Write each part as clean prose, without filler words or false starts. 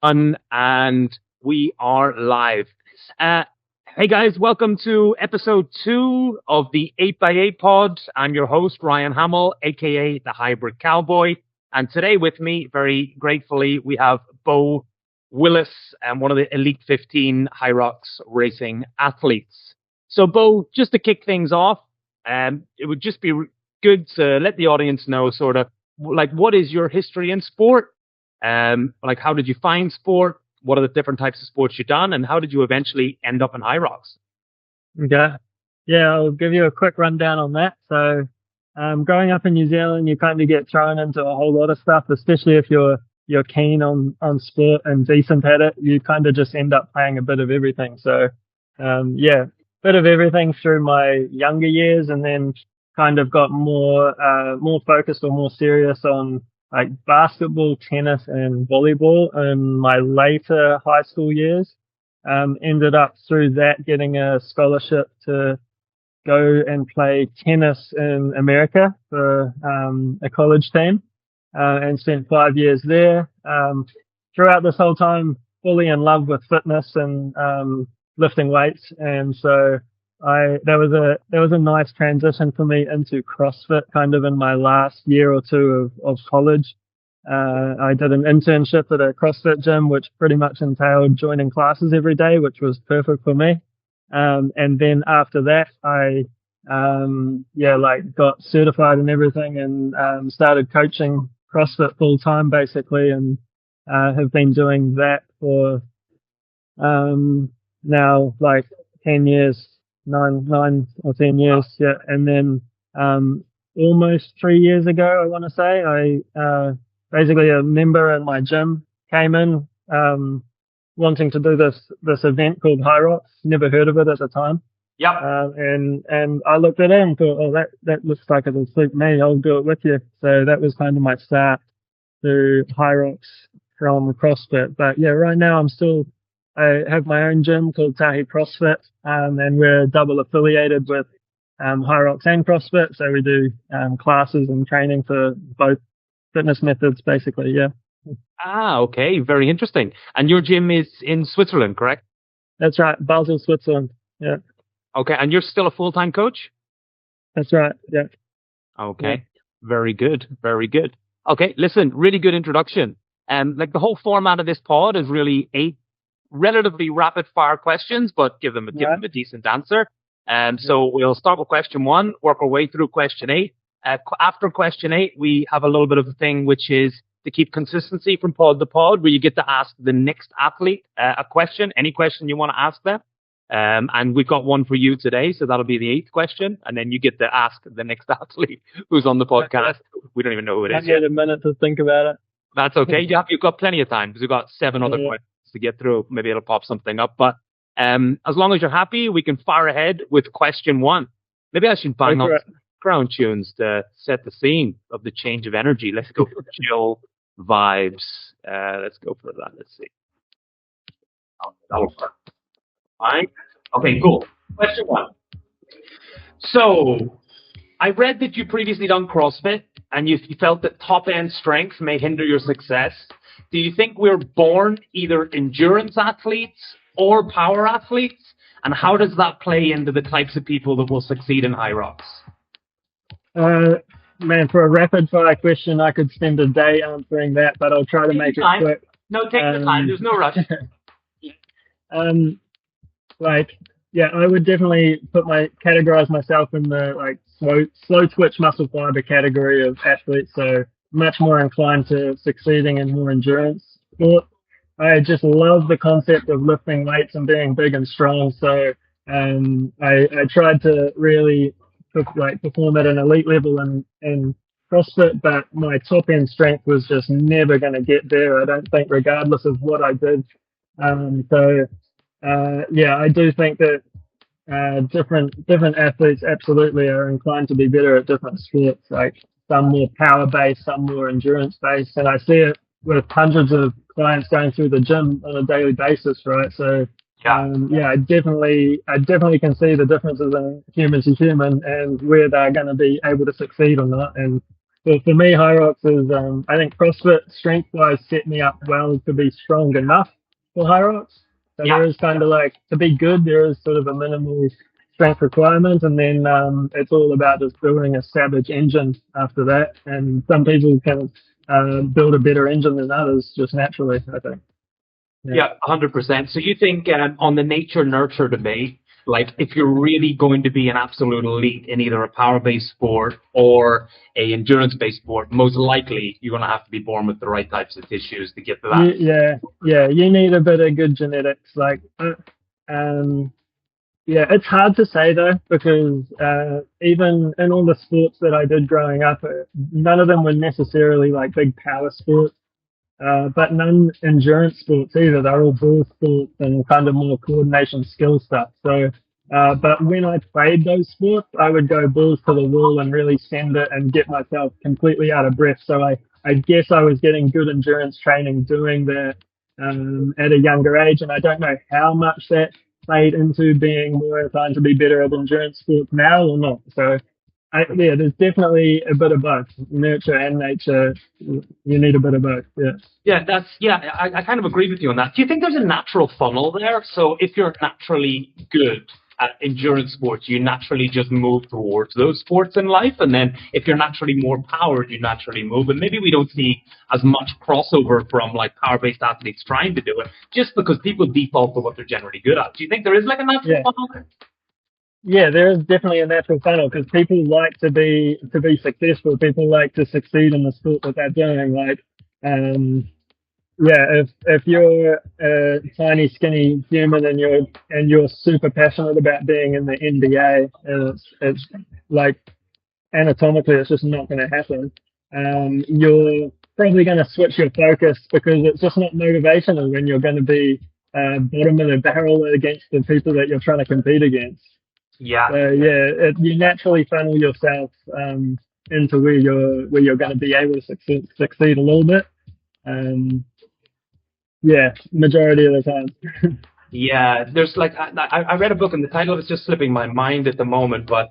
And we are live. Uh, hey guys, welcome to episode 2 of the 8x8 pod. I'm your host, Ryan Hamill, aka the Hybrid Cowboy. And today with me, very gratefully, we have Beau Wills, one of the Elite 15 Hyrox racing athletes. So Beau, just to kick things off, it would just be good to let the audience know sort of like what is your history in sport? Like how did you find sport? What are the different types of sports you've done, and how did you eventually end up in Hyrox? Okay. Yeah, I'll give you a quick rundown on that. So, growing up in New Zealand, you kind of get thrown into a whole lot of stuff, especially if you're keen on sport and decent at it. You kind of just end up playing a bit of everything. So, yeah, bit of everything through my younger years, and then kind of got more focused or more serious on like basketball, tennis, and volleyball in my later high school years. Ended up through that getting a scholarship to go and play tennis in America for a college team, and spent 5 years there. Throughout this whole time, fully in love with fitness and lifting weights, and so that was a nice transition for me into CrossFit kind of in my last year or two of college. I did an internship at a CrossFit gym, which pretty much entailed joining classes every day, which was perfect for me. And then after that, I got certified and everything, and started coaching CrossFit full time basically, and have been doing that for now like 10 years. 9 or 10 years, yeah. And then almost 3 years ago, I want to say, basically a member in my gym came in wanting to do this event called Hyrox. Never heard of it at the time. Yep. And I looked at it and thought, oh, that looks like it'll suit me. I'll do it with you. So that was kind of my start to Hyrox from CrossFit. But yeah, right now I have my own gym called Tahi CrossFit, and we're double affiliated with Hyrox and CrossFit, so we do classes and training for both fitness methods, basically. Yeah. Okay, very interesting. And your gym is in Switzerland, correct? That's right, Basel, Switzerland. Yeah. Okay, and you're still a full-time coach? That's right. Yeah. Okay, yeah. Very good, very good. Okay, listen, really good introduction. Like the whole format of this pod is really 8 relatively rapid fire questions, but give them a decent answer. So we'll start with question 1, work our way through question 8. After question 8, we have a little bit of a thing, which is to keep consistency from pod to pod, where you get to ask the next athlete a question, any question you want to ask them. And we've got one for you today, so that'll be the 8th question, and then you get to ask the next athlete who's on the podcast. We don't even know who it is. I get a minute to think about it. That's okay. You've got plenty of time because we've got 7 other questions to get through. Maybe it'll pop something up, but as long as you're happy, we can fire ahead with question 1. Maybe I should bang on some background tunes to set the scene of the change of energy. Let's go for chill vibes. Let's go for that. Let's see. That'll work. Fine. Okay, cool. Question 1. So, I read that you previously done CrossFit, and you felt that top-end strength may hinder your success. Do you think we're born either endurance athletes or power athletes? And how does that play into the types of people that will succeed in Hyrox? Man, for a rapid fire question, I could spend a day answering that, but I'll try to make it quick. No, take the time. There's no rush. I would definitely categorize myself in the slow twitch muscle fiber category of athletes. So much more inclined to succeeding in more endurance sport. I just love the concept of lifting weights and being big and strong. So I tried to really perform at an elite level in CrossFit, but my top end strength was just never going to get there. I don't think, regardless of what I did. I do think that different athletes absolutely are inclined to be better at different sports. Like some more power based, some more endurance based, and I see it with hundreds of clients going through the gym on a daily basis, right? So I definitely can see the differences in human to human and where they're going to be able to succeed or not. And Well, for me, Hyrox is, I think CrossFit strength-wise set me up well to be strong enough for Hyrox. So Yeah. there is kind of like, to be good, there is sort of a minimal strength requirement, and then it's all about just building a savage engine after that. And some people can build a better engine than others just naturally, I think. Yeah, 100%. So you think on the nature nurture debate, like if you're really going to be an absolute elite in either a power-based sport or a endurance-based sport, most likely you're going to have to be born with the right types of tissues to get to that. Yeah. You need a bit of good genetics. Like, yeah, it's hard to say though, because even in all the sports that I did growing up, none of them were necessarily like big power sports. But none endurance sports either. They're all ball sports and kind of more coordination skill stuff. So, but when I played those sports, I would go balls to the wall and really send it and get myself completely out of breath. So I guess I was getting good endurance training doing that, at a younger age. And I don't know how much that played into being more inclined to be better at endurance sports now or not. So, yeah, there's definitely a bit of both, nurture and nature. You need a bit of both. I kind of agree with you on that. Do you think there's a natural funnel there? So if you're naturally good at endurance sports, you naturally just move towards those sports in life, and then if you're naturally more powered, you naturally move. And maybe we don't see as much crossover from like power-based athletes trying to do it, just because people default to what they're generally good at. Do you think there is like a natural funnel there? Yeah, there is definitely a natural funnel because people like to be successful. People like to succeed in the sport that they're doing. Like, if you're a tiny, skinny human and you're super passionate about being in the NBA, and it's like anatomically, it's just not going to happen. You're probably going to switch your focus because it's just not motivational when you're going to be bottom of the barrel against the people that you're trying to compete against. Yeah. You naturally funnel yourself into where you're going to be able to succeed a little bit. Majority of the time. Yeah, there's like I read a book and the title is just slipping my mind at the moment, but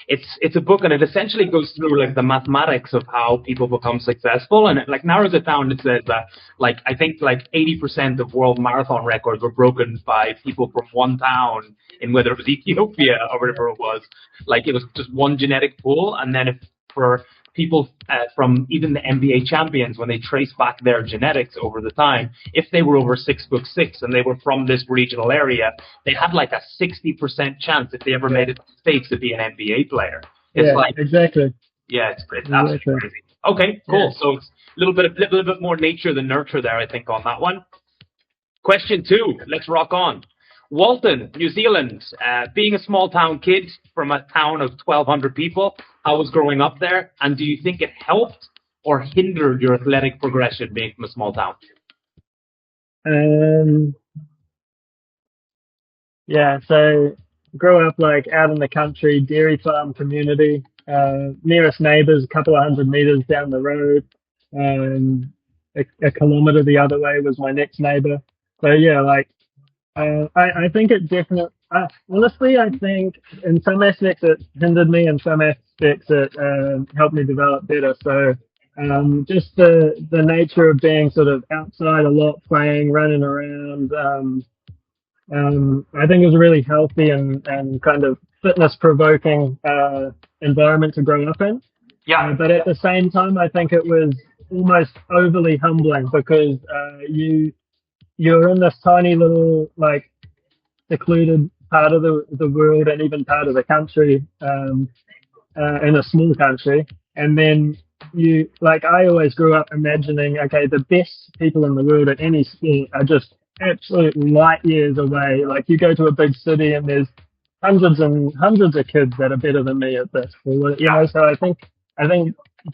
it's a book and it essentially goes through like the mathematics of how people become successful, and it like narrows it down. It says that like I think like 80% of world marathon records were broken by people from one town in whether it was Ethiopia or whatever it was. Like it was just one genetic pool, and then if for people from even the NBA champions, when they trace back their genetics over the time, if they were over 6'6" and they were from this regional area, they had like a 60% chance if they ever made it to the States to be an NBA player. It's exactly. Yeah, it's absolutely crazy. Okay, cool. Yeah. So it's a little bit more nature than nurture there, I think, on that one. Question 2. Let's rock on. Walton, New Zealand, being a small town kid from a town of 1,200 people, how was growing up there? And do you think it helped or hindered your athletic progression being from a small town? So grew up like out in the country, dairy farm community, nearest neighbours, a couple of 100 metres down the road. A kilometre the other way was my next neighbour. So yeah, like, I think it definitely, honestly, I think in some aspects it hindered me, in some aspects it helped me develop better. So just the nature of being sort of outside a lot, playing, running around, I think it was a really healthy and kind of fitness-provoking environment to grow up in. Yeah. But at the same time, I think it was almost overly humbling because you're in this tiny little, like, secluded part of the world and even part of the country, in a small country. And then I always grew up imagining, okay, the best people in the world at any sport are just absolute light years away. Like you go to a big city and there's hundreds and hundreds of kids that are better than me at this sport, so I think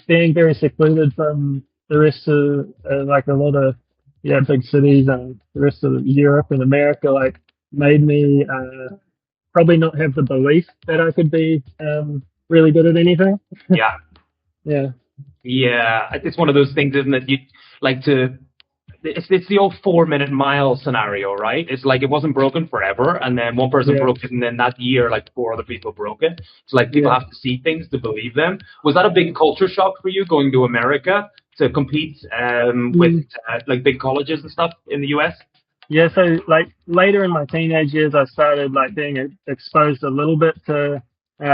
being very secluded from the rest of, like a lot of, big cities and the rest of Europe and America, like, made me probably not have the belief that I could be really good at anything. Yeah. It's one of those things, isn't it? You like to it's the old 4-minute mile scenario, right? It's like it wasn't broken forever, and then one person broke it, and then that year, like 4 other people broke it. It's like people have to see things to believe them. Was that a big culture shock for you going to America to compete with like big colleges and stuff in the US? Yeah, so like later in my teenage years, I started like being exposed a little bit to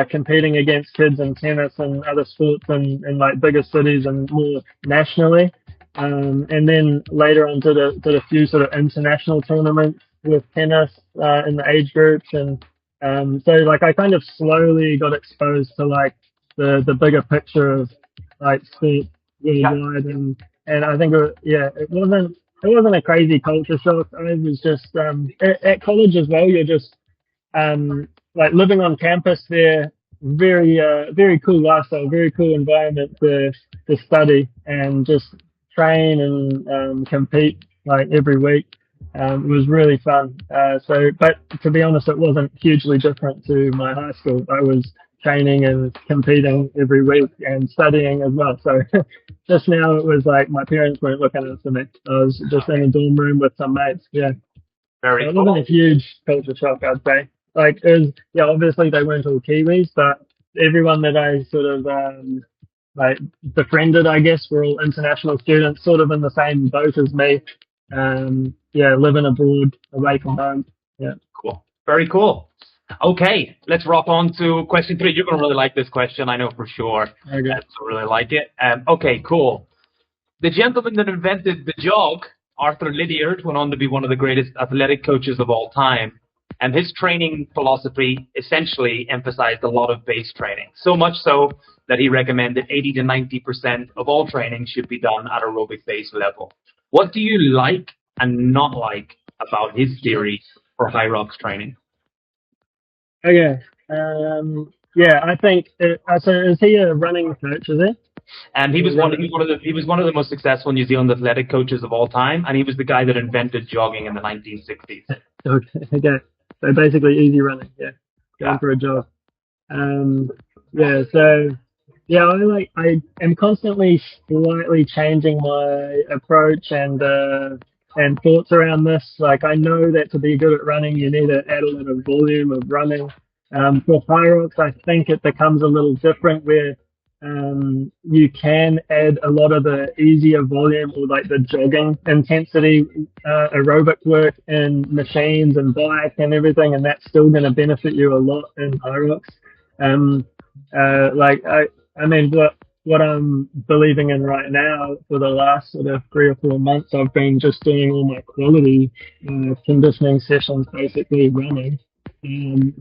competing against kids in tennis and other sports in like bigger cities and more nationally. And then later on to the few sort of international tournaments with tennis in the age groups. And so like I kind of slowly got exposed to like the bigger picture of like sport worldwide. And I think it wasn't a crazy culture shock. I was just at college as well. You're just like living on campus there. Very cool lifestyle, very cool environment to study and just train and compete like every week. It was really fun. But to be honest, it wasn't hugely different to my high school. I was training and competing every week and studying as well. So just now it was like my parents weren't looking after me. I was just in a dorm room with some mates. Yeah. Very It cool. wasn't a huge culture shock, I'd say. Like, it was, obviously they weren't all Kiwis, but everyone that I sort of, like, befriended, I guess, were all international students, sort of in the same boat as me. Living abroad, away from home. Yeah. Cool. Very cool. Okay, let's rock on to question 3. You're going to really like this question, I know for sure. Okay. I really like it. Okay, cool. The gentleman that invented the jog, Arthur Lydiard, went on to be one of the greatest athletic coaches of all time. And his training philosophy essentially emphasized a lot of base training, so much so that he recommended 80 to 90% of all training should be done at aerobic base level. What do you like and not like about his theory for Hyrox training? Okay. I think, so is he a running coach, is he? And he was one of the most successful New Zealand athletic coaches of all time, and he was the guy that invented jogging in the 1960s. Okay. So basically easy running, going for a jog. I am constantly slightly changing my approach and thoughts around this. Like, I know that to be good at running, you need to add a lot of volume of running. For Hyrox, I think it becomes a little different where you can add a lot of the easier volume or like the jogging intensity aerobic work in machines and bike and everything, and that's still going to benefit you a lot in Hyrox. What I'm believing in right now for the last sort of 3 or 4 months, I've been just doing all my quality conditioning sessions, basically running.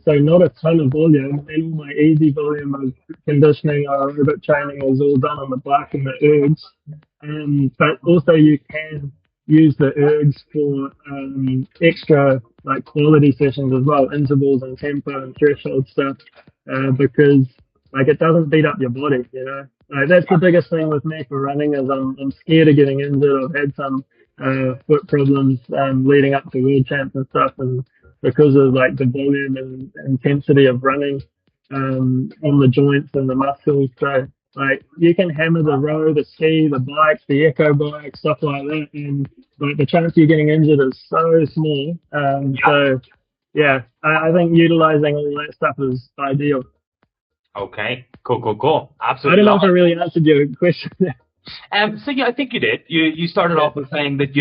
So not a ton of volume, and all my easy volume of conditioning or aerobic training is all done on the bike and the ergs. But also you can use the ergs for extra like quality sessions as well, intervals and tempo and threshold stuff, because like it doesn't beat up your body, you know. Like, that's the biggest thing with me for running is I'm scared of getting injured. I've had some foot problems leading up to world champs and stuff, and because of like the volume and intensity of running on the joints and the muscles. So like you can hammer the row, the ski, the bikes, the eco bike, stuff like that, and like the chance of you getting injured is so small. I think utilizing all that stuff is ideal. Okay, cool. Absolutely. I don't know if I really answered your question. I think you did. You started off with saying that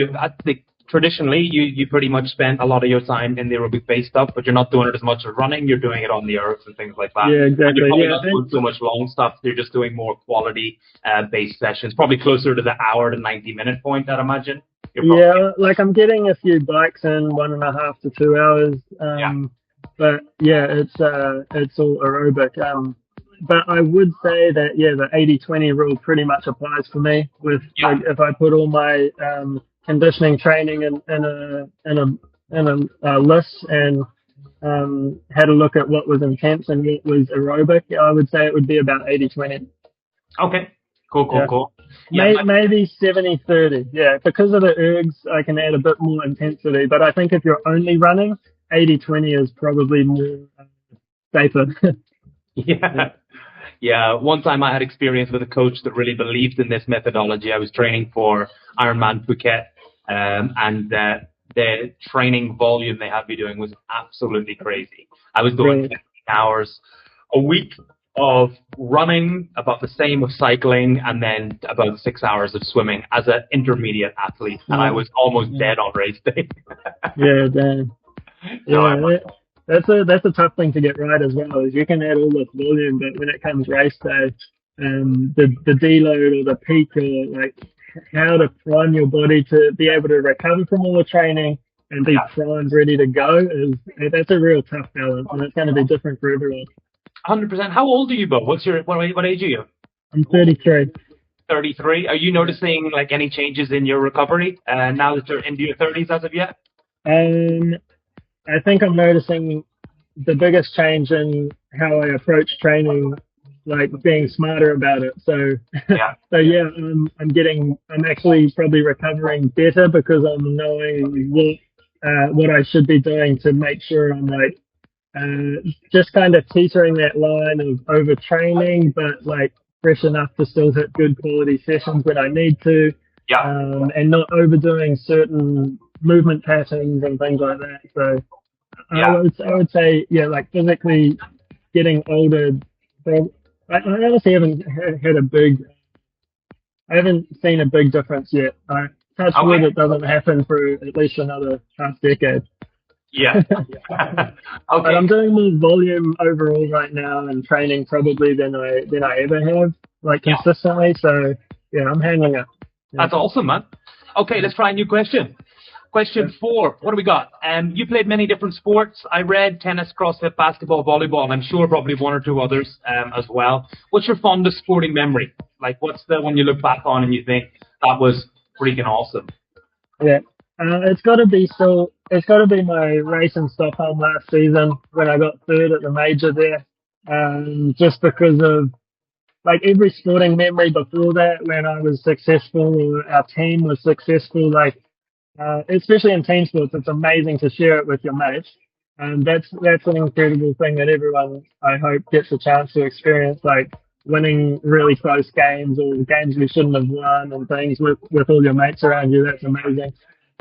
traditionally you pretty much spent a lot of your time in the aerobic base stuff, but you're not doing it as much as running. You're doing it on the ergs and things like that. Yeah, exactly. And you're probably not doing so much long stuff. You're just doing more quality base sessions, probably closer to the hour to 90-minute point, I'd imagine. Like I'm getting a few bikes in 1.5 to 2 hours. But it's all aerobic. But I would say that the 80-20 rule pretty much applies for me. With like if I put all my conditioning training in a list and had a look at what was intense and what was aerobic, I would say it would be about 80-20. Okay, cool. Maybe 70-30. Yeah, because of the ergs, I can add a bit more intensity. But I think if you're only running, 80-20 is probably more safer. Yeah, one time I had experience with a coach that really believed in this methodology. I was training for Ironman Phuket, and the training volume they had me doing was absolutely crazy. I was doing 15 hours a week of running, about the same of cycling, and then about 6 hours of swimming as an intermediate athlete, and I was almost dead on race day. Yeah, damn. Yeah, that's a tough thing to get right as well. Is you can add all this volume, but when it comes race day, the deload or the peak, or like how to prime your body to be able to recover from all the training and be primed, ready to go, that's a real tough balance, and it's going to be different for everyone. 100%. How old are you, Beau? What age are you? I'm 33. 33. Are you noticing like any changes in your recovery now that you're into your 30s as of yet? I think I'm noticing the biggest change in how I approach training, like being smarter about it. So I'm actually probably recovering better because I'm knowing what I should be doing to make sure I'm like just kind of teetering that line of overtraining, but like fresh enough to still hit good quality sessions when I need to, and not overdoing certain movement patterns and things like that. So I would say, like physically getting older. I honestly haven't I haven't seen a big difference yet. I touch wood it doesn't happen for at least another half decade. Yeah. But I'm doing more volume overall right now and training probably than I ever have, like consistently. So I'm handling it. Yeah. That's awesome, man. Okay, let's try a new question. Question 4. What do we got? You played many different sports. I read tennis, CrossFit, basketball, volleyball, and I'm sure probably one or two others as well. What's your fondest sporting memory? Like, what's the one you look back on and you think that was freaking awesome? Yeah, it's got to be my race in Stockholm last season when I got third at the major there. Just because of like every sporting memory before that, when I was successful or our team was successful, like. Especially in team sports, it's amazing to share it with your mates. And that's an incredible thing that everyone, I hope, gets a chance to experience, like winning really close games or games we shouldn't have won and things with all your mates around you. That's amazing.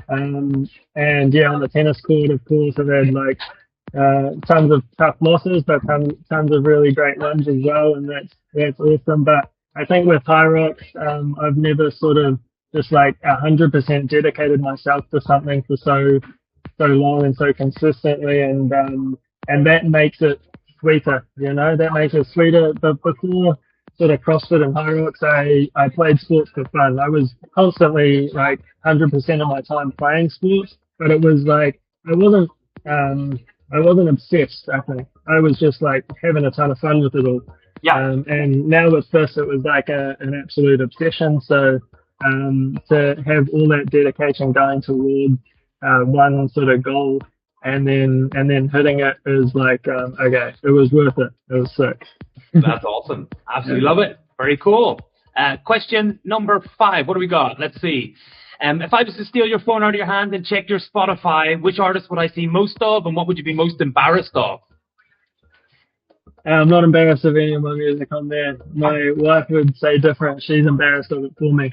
And on the tennis court, of course, I've had like tons of tough losses, but tons of really great wins as well. And that's awesome. But I think with Hyrox, I've never sort of just like 100% dedicated myself to something for so long and so consistently, and that makes it sweeter, that makes it sweeter. But before sort of CrossFit and Hyrox, I played sports for fun. I was constantly like 100% of my time playing sports, but it was like I wasn't obsessed. I think I was just like having a ton of fun with it all. And now with this, it was like an absolute obsession. So to have all that dedication going toward one sort of goal and then hitting it is like okay, it was worth it. It was sick. That's awesome. Absolutely love it. Very cool. Question number 5. What do we got? Let's see. If I was to steal your phone out of your hand and check your Spotify, which artist would I see most of, and what would you be most embarrassed of? I'm not embarrassed of any of my music on there. My wife would say different. She's embarrassed of it for me.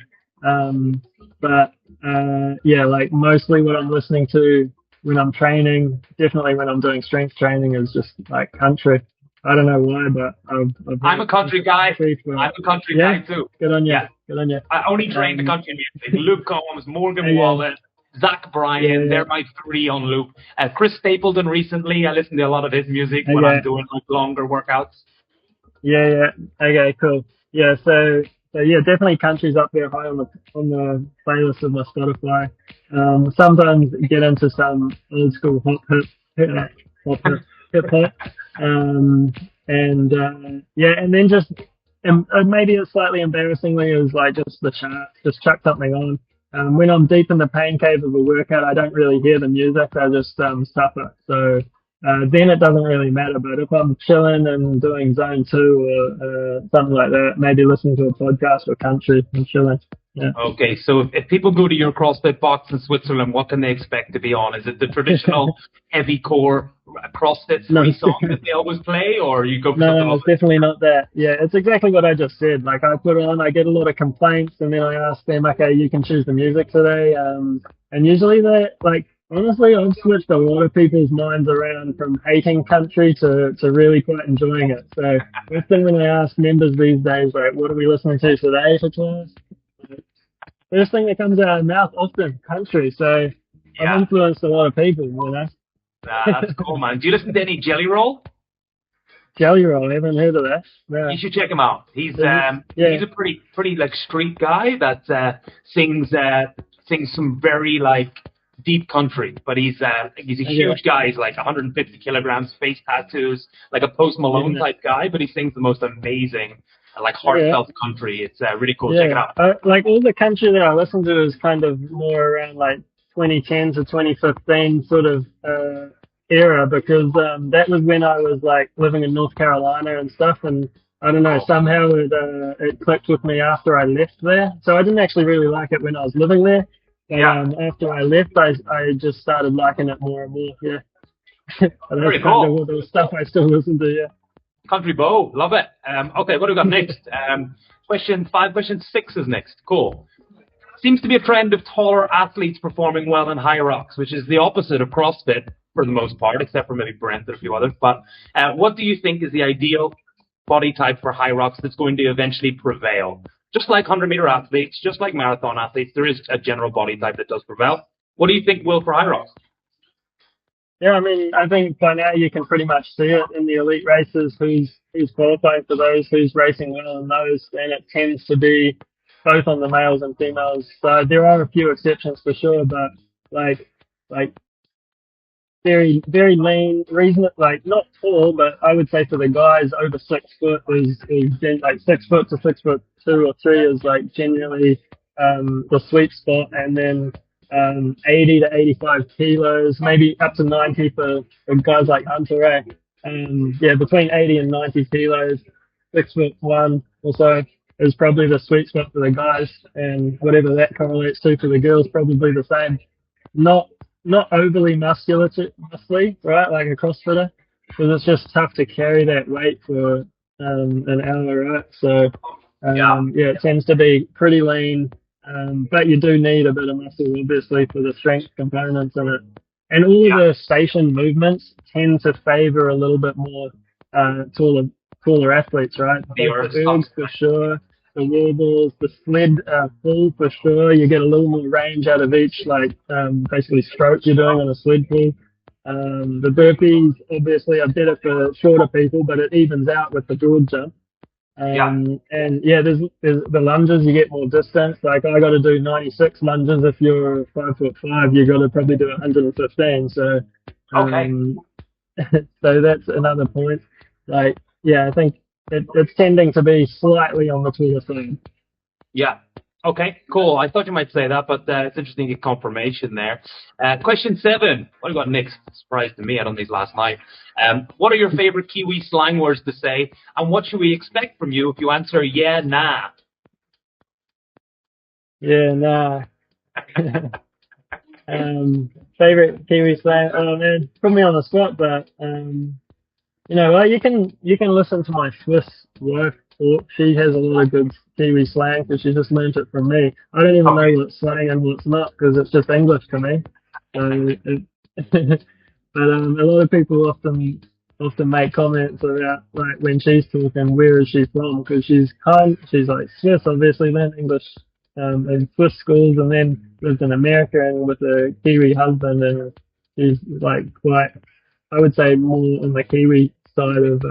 Like mostly what I'm listening to when I'm training, definitely when I'm doing strength training, is just like country. I don't know why, but I'm a country guy. I'm a country guy too. Good on you. Yeah. Good on you. I only train the country music. Luke Combs, Morgan Wallen, Zach Bryan, they're my 3 on loop. Chris Stapleton recently, I listen to a lot of his music when I'm doing like longer workouts. Yeah. Okay, cool. Yeah, so definitely country's up there high on the playlist of my Spotify. Sometimes get into some old school hip hop. And then just maybe it's slightly embarrassingly is like just the chart, just chuck something on. When I'm deep in the pain cave of a workout, I don't really hear the music. I just suffer. So then it doesn't really matter. But if I'm chilling and doing zone 2 or something like that, maybe listening to a podcast or country and chilling. Yeah. Okay, so if people go to your CrossFit box in Switzerland, what can they expect to be on? Is it the traditional heavy core CrossFit song that they always play, or you go for something No, it's definitely not that. Yeah, it's exactly what I just said. Like I put on, I get a lot of complaints, and then I ask them, okay, you can choose the music today, And usually they like, honestly, I've switched a lot of people's minds around from hating country to really quite enjoying it. So often when I ask members these days, like, what are we listening to today for class? First thing that comes out of my mouth often, country. So I've Yeah. influenced a lot of people, you know. That's cool, man. Do you listen to any Jelly Roll? Jelly Roll, I haven't heard of that. No. You should check him out. He's Yeah. he's a pretty like street guy that sings some very like deep country, but he's a huge guy. He's like 150 kilograms, face tattoos, like a Post Malone type guy, but he sings the most amazing like heartfelt country. It's really cool. Check it out. Like all the country that I listen to is kind of more around like 2010 to 2015 sort of era, because that was when I was like living in North Carolina and stuff, and I don't know, somehow it clicked with me after I left there. So I didn't actually really like it when I was living there, but after I left, I just started liking it more and more. Yeah. Very cool. Kind of the stuff I still listen to. Yeah. Country Beau, love it. Okay, what do we got next? Question 6 is next. Cool. Seems to be a trend of taller athletes performing well in Hyrox, which is the opposite of CrossFit for the most part, except for maybe Brent and a few others. But what do you think is the ideal body type for Hyrox that's going to eventually prevail? Just like 100-meter athletes, just like marathon athletes, there is a general body type that does prevail. What do you think will for Hyrox? Yeah, I mean, I think by now you can pretty much see it in the elite races, who's qualifying for those, who's racing well in those, and it tends to be both on the males and females. So there are a few exceptions for sure, but like very, very lean, reasonable, like not tall, but I would say for the guys over 6 foot is like 6 foot to 6'2" or 3 is like generally the sweet spot, and then 80 to 85 kilos, maybe up to 90 for guys like Hunter. Between 80 and 90 kilos, 6'1" or so is probably the sweet spot for the guys, and whatever that correlates to for the girls, probably the same. Not overly muscly, right, like a CrossFitter, because it's just tough to carry that weight for an hour, right? So it tends to be pretty lean. But you do need a bit of muscle, obviously, for the strength components in it. And all of the station movements tend to favor a little bit more taller athletes, right? The ergs for sure, the wall balls, the sled pull for sure. You get a little more range out of each, like basically stroke you're doing on a sled pull. The burpees, obviously, are better for shorter people, but it evens out with the broad jump. There's the lunges, you get more distance. Like I got to do 96 lunges. If you're 5'5", you got to probably do 115. So, so that's another point. Like, I think it's tending to be slightly on the taller side. Yeah. Okay, cool. I thought you might say that, but it's interesting to get confirmation there. Question 7. What do you got next? Surprise to me. I done these last night. What are your favorite Kiwi slang words to say, and what should we expect from you if you answer yeah, nah? Yeah, nah. Favorite Kiwi slang? Oh man, put me on the spot, but you can listen to my Swiss wife talk. She has a lot of good Kiwi slang because she just learnt it from me. I don't even know what's slang and what's not because it's just English to me. But a lot of people often make comments about like when she's talking, where is she from? Because she's like Swiss, obviously learned English in Swiss schools and then lived in America and with a Kiwi husband, and she's like quite, I would say, more on the Kiwi side of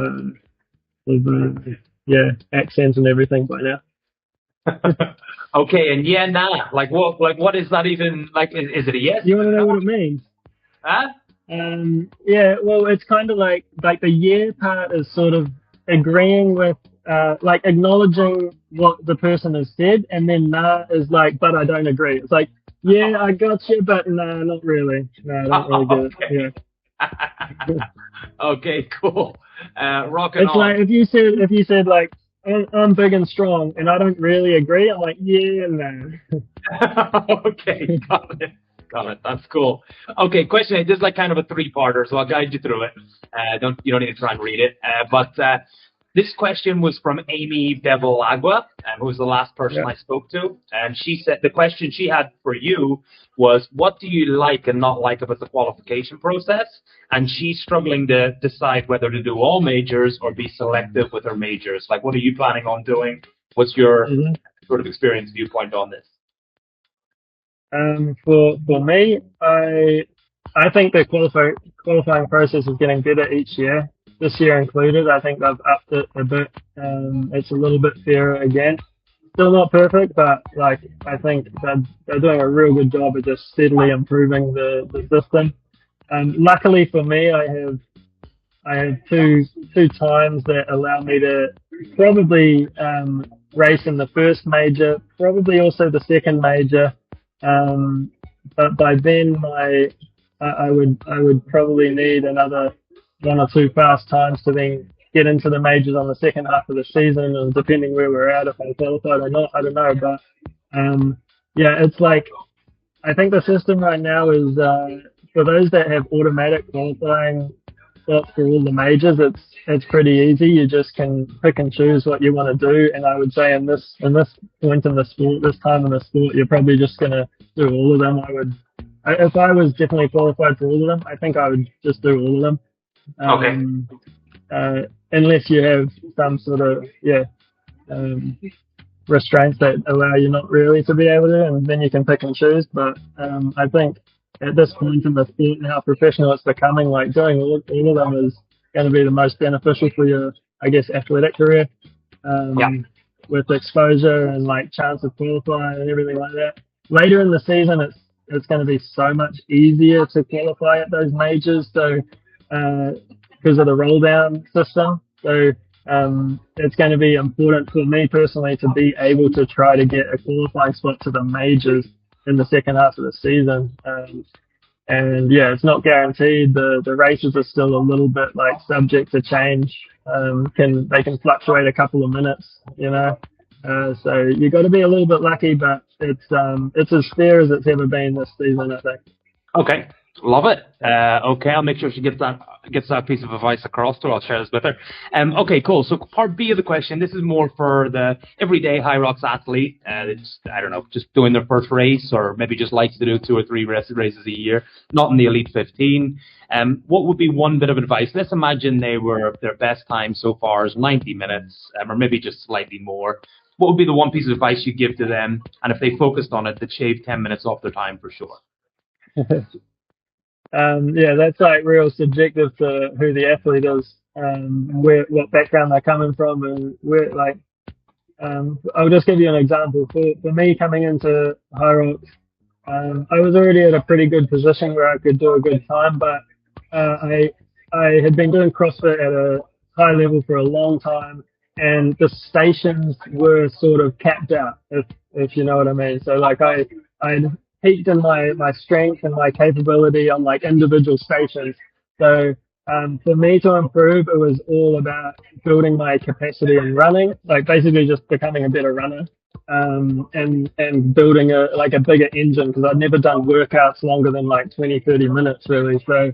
accents and everything by now. Okay, and yeah, nah. Like what is that even like? Is it a yes? You want to know what it means? Huh? Well, it's kind of like the yeah part is sort of agreeing with, like acknowledging what the person has said, and then nah is like, but I don't agree. It's like, yeah, I got you, but nah, not really. No, I don't really get it. Yeah. Okay, cool. Rocking it's on. Like if you said like, I'm big and strong, and I don't really agree. I'm like, yeah, no. Okay, got it. That's cool. Okay, question 8. This is like kind of a 3-parter, so I'll guide you through it. You don't need to try and read it. But This question was from Amy Bevilagua, who was the last person I spoke to. And she said the question she had for you was, what do you like and not like about the qualification process? And she's struggling to decide whether to do all majors or be selective with her majors. Like, what are you planning on doing? What's your sort of experience viewpoint on this? For me, I think the qualifying process is getting better each year. This year included, I think they've upped it a bit. It's a little bit fairer again. Still not perfect, but like I think they're doing a real good job of just steadily improving the system. Luckily for me, I have two times that allow me to probably race in the first major, probably also the second major. But by then, I would probably need another 1 or 2 fast times to then get into the majors on the second half of the season, and depending where we're at, if I'm qualified or not, I don't know. But it's like I think the system right now is for those that have automatic qualifying spots for all the majors, it's pretty easy. You just can pick and choose what you want to do. And I would say in this point in the sport, this time in the sport, you're probably just gonna do all of them. If I was definitely qualified for all of them, I think I would just do all of them. Unless you have some sort of restraints that allow you not really to be able to, and then you can pick and choose. But I think at this point in the sport and how professional it's becoming, like doing all of them is going to be the most beneficial for your, I guess, athletic career. With exposure and like chance of qualifying and everything like that. Later in the season, it's going to be so much easier to qualify at those majors. So because of the roll down system. So it's going to be important for me personally to be able to try to get a qualifying spot to the majors in the second half of the season. It's not guaranteed. The races are still a little bit like subject to change. They can fluctuate a couple of minutes, you know. So you got to be a little bit lucky, but it's as fair as it's ever been this season, I think. Okay. Love it. Okay, I'll make sure she gets that piece of advice across to her. I'll share this with her. Okay, cool. So part B of the question, this is more for the everyday Hyrox athlete. It's, I don't know, just doing their first race, or maybe just likes to do 2 or 3 races a year, not in the Elite 15. What would be one bit of advice? Let's imagine their best time so far is 90 minutes, or maybe just slightly more. What would be the one piece of advice you give to them? And if they focused on it, they'd shave 10 minutes off their time for sure. That's like real subjective to who the athlete is, what background they're coming from, and where like. I'll just give you an example. For me coming into Hyrox, I was already at a pretty good position where I could do a good time, but I had been doing CrossFit at a high level for a long time, and the stations were sort of capped out, if you know what I mean. So like I peaked in my strength and my capability on like individual stations. So for me to improve, it was all about building my capacity in running, like basically just becoming a better runner, and building a bigger engine, because I'd never done workouts longer than like 20-30 minutes really. So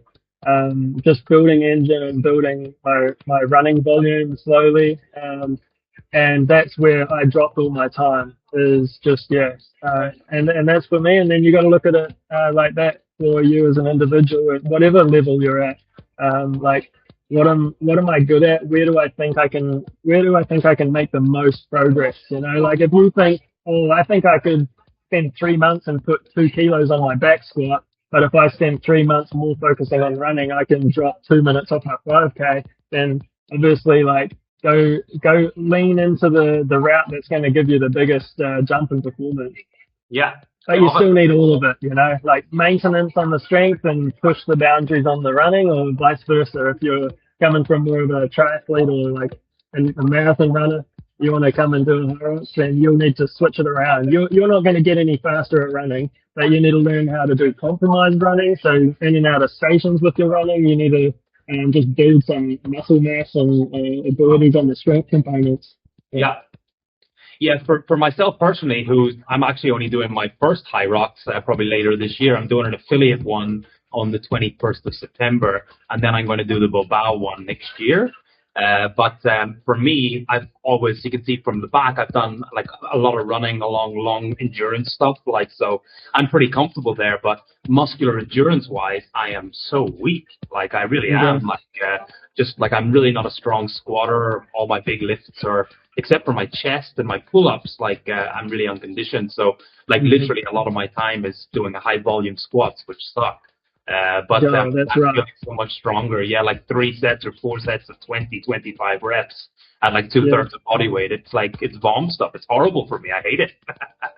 just building engine and building my running volume slowly, and that's where I dropped all my time, is just and that's for me. And then you got to look at it like that for you as an individual at whatever level you're at. Like what am I good at? Where do I think I can make the most progress? You know, like if you think, I think I could spend 3 months and put 2 kilos on my back squat, but if I spend 3 months more focusing on running, I can drop 2 minutes off my 5K. Then obviously, like go lean into the route that's going to give you the biggest jump in performance. Yeah. But you still need all of it, you know, like maintenance on the strength and push the boundaries on the running, or vice versa. If you're coming from more of a triathlete or like a marathon runner, you want to come and do a Hyrox, then you'll need to switch it around. You're not going to get any faster at running, but you need to learn how to do compromised running. So in and out of stations with your running, you need to just build some muscle mass and abilities on the strength components. Yeah, for myself personally, I'm actually only doing my first Hyrox probably later this year. I'm doing an affiliate one on the 21st of September, and then I'm going to do the Bilbao one next year. But for me, I've always, you can see from the back, I've done like a lot of running along long endurance stuff. Like, so I'm pretty comfortable there, but muscular endurance wise, I am so weak. Like I really am. Like, just like I'm really not a strong squatter. All my big lifts are, except for my chest and my pull-ups, like I'm really unconditioned. So like literally a lot of my time is doing a high volume squats, which suck. But That's I'm right. feeling so much stronger. Yeah, like 3 sets or 4 sets of 20, 25 reps at like two-thirds of body weight. It's like, it's vom stuff. It's horrible for me. I hate it.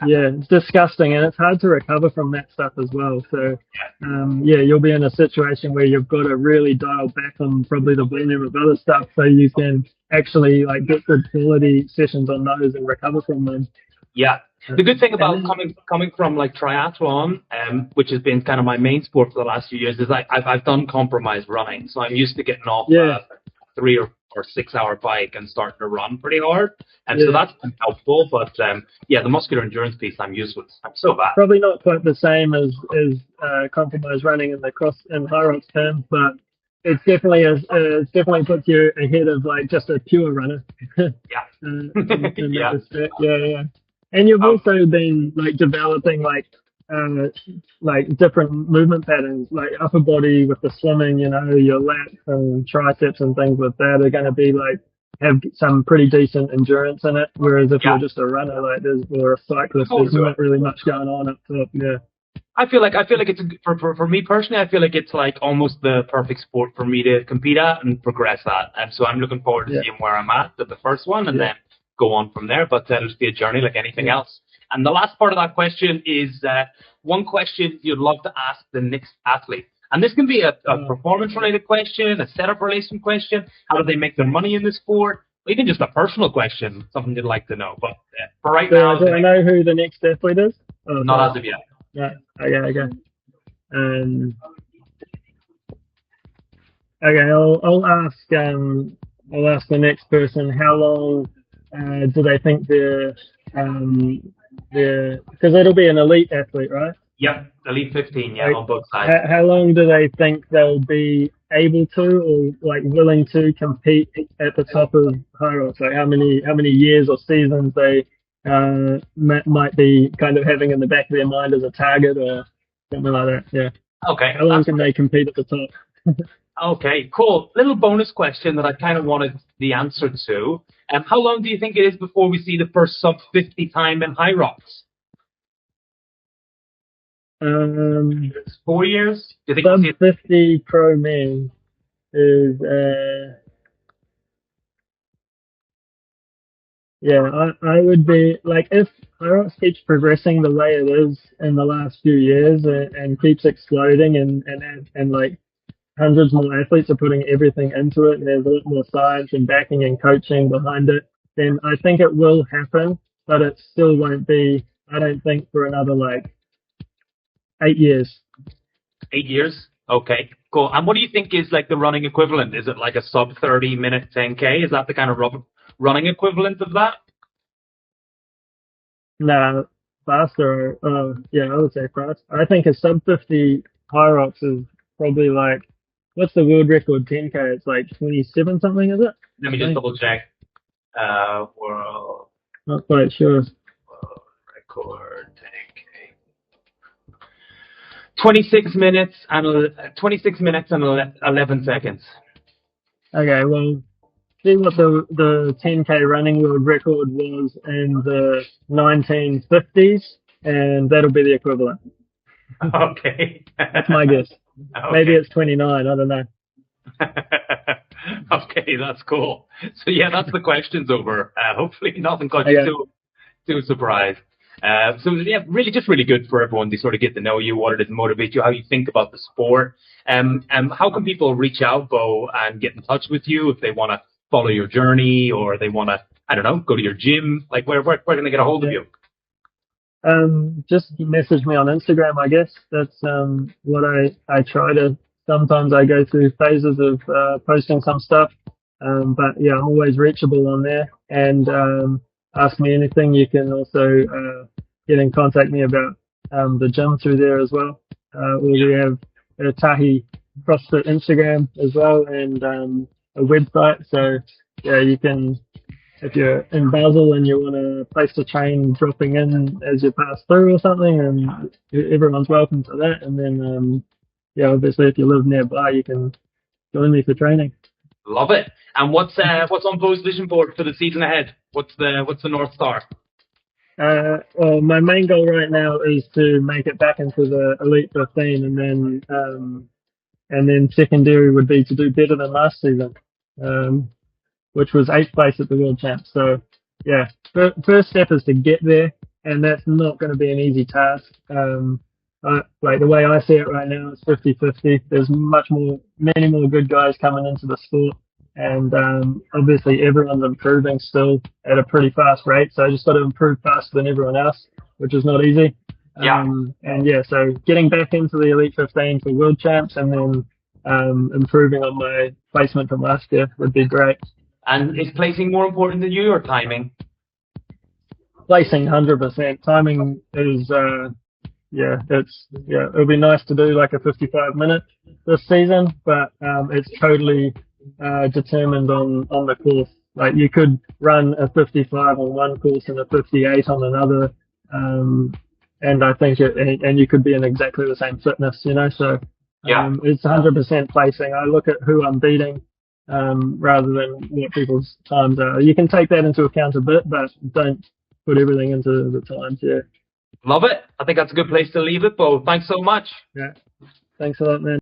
Yeah, it's disgusting, and it's hard to recover from that stuff as well. So, you'll be in a situation where you've got to really dial back on probably the volume of other stuff so you can actually like get good quality sessions on those and recover from them. Yeah. The good thing about coming from like triathlon, which has been kind of my main sport for the last few years, is I've done compromised running, so I'm used to getting off a 3 or 6 hour bike and starting to run pretty hard, and so that's been helpful. But the muscular endurance piece I'm useless. I'm so bad. Probably not quite the same as compromised running in the cross and Hyrox terms, but it's definitely it definitely puts you ahead of like just a pure runner. In that respect. Yeah. And you've also been like developing like different movement patterns, like upper body with the swimming, your lats and triceps and things with that are going to be like have some pretty decent endurance in it. Whereas if you're just a runner, or a cyclist, there's not really much going on up top. Yeah. I feel like it's for me personally. I feel like it's like almost the perfect sport for me to compete at and progress at, and so I'm looking forward to seeing where I'm at the first one, and then go on from there. But it'll be a journey like anything else. And the last part of that question is one question you'd love to ask the next athlete. And this can be a performance-related question, a setup-related question. How do they make their money in this sport? Or even just a personal question, something you'd like to know. But for right now... Do I know who the next athlete is? Oh, not as of yet. Yeah. Okay. I'll ask the next person how long do they think because it'll be an elite athlete, right? Yep, elite 15, on both sides. How long do they think they'll be able to or like willing to compete at the top of Hyrox? Like how many years or seasons they might be kind of having in the back of their mind as a target or something like that? Yeah. Okay. How long can they compete at the top? Okay, cool. Little bonus question that I kind of wanted the answer to. How long do you think it is before we see the first sub 50 time in Hyrox? 4 years? Do you think sub 50 pro men is I would be like, if Hyrox keeps progressing the way it is in the last few years and keeps exploding and like hundreds more athletes are putting everything into it and there's a lot more science and backing and coaching behind it, then I think it will happen, but it still won't be, I don't think, for another like 8 years. 8 years? Okay, cool. And what do you think is like the running equivalent? Is it like a sub 30 minute 10K? Is that the kind of running equivalent of that? No, faster. I would say fast. I think a sub 50 Hyrox is probably like, what's the world record 10K? It's like 27 something, is it? Let me just double check. World. Not quite sure. World record 10K. 26 minutes and 11 seconds. Okay, well, see what the 10K running world record was in the 1950s, and that'll be the equivalent. Okay. That's my guess. Okay. Maybe it's 29. I don't know. Okay, that's cool. So that's the questions over. Hopefully nothing got you too surprised. Really good for everyone to sort of get to know you, what it is motivate you, how you think about the sport. How can people reach out, Beau, and get in touch with you if they want to follow your journey or they want to, I don't know, go to your gym? Like where can they get a hold of you? Just message me on Instagram, I guess. That's what I try to. Sometimes I go through phases of posting some stuff, but I'm always reachable on there. And ask me anything. You can also get in contact me about the gym through there as well. We have a Tahi CrossFit Instagram as well, and a website. So yeah, you can, if you're in Basel and you want a place to train dropping in as you pass through or something, and everyone's welcome to that. And then, yeah, obviously if you live nearby, you can join me for training. Love it. And what's on Beau's vision board for the season ahead? What's the North Star? Well, my main goal right now is to make it back into the Elite 15, and then secondary would be to do better than last season, which was 8th place at the World Champs. So yeah, first step is to get there, and that's not going to be an easy task. Like the way I see it right now, it's 50-50. There's many more good guys coming into the sport. And obviously everyone's improving still at a pretty fast rate. So I just got to improve faster than everyone else, which is not easy. Yeah. And yeah, so getting back into the Elite 15 for World Champs, and then improving on my placement from last year would be great. And is placing more important than you, or timing? Placing 100%. Timing is, it'll be nice to do like a 55-minute this season, but it's totally determined on the course. Like you could run a 55 on one course and a 58 on another, and I think you could be in exactly the same fitness, you know. So it's 100% placing. I look at who I'm beating rather than what people's times are. You can take that into account a bit, but don't put everything into the times. Yeah. Love it. I think that's a good place to leave it, Beau. Thanks so much. Yeah. Thanks a lot, man.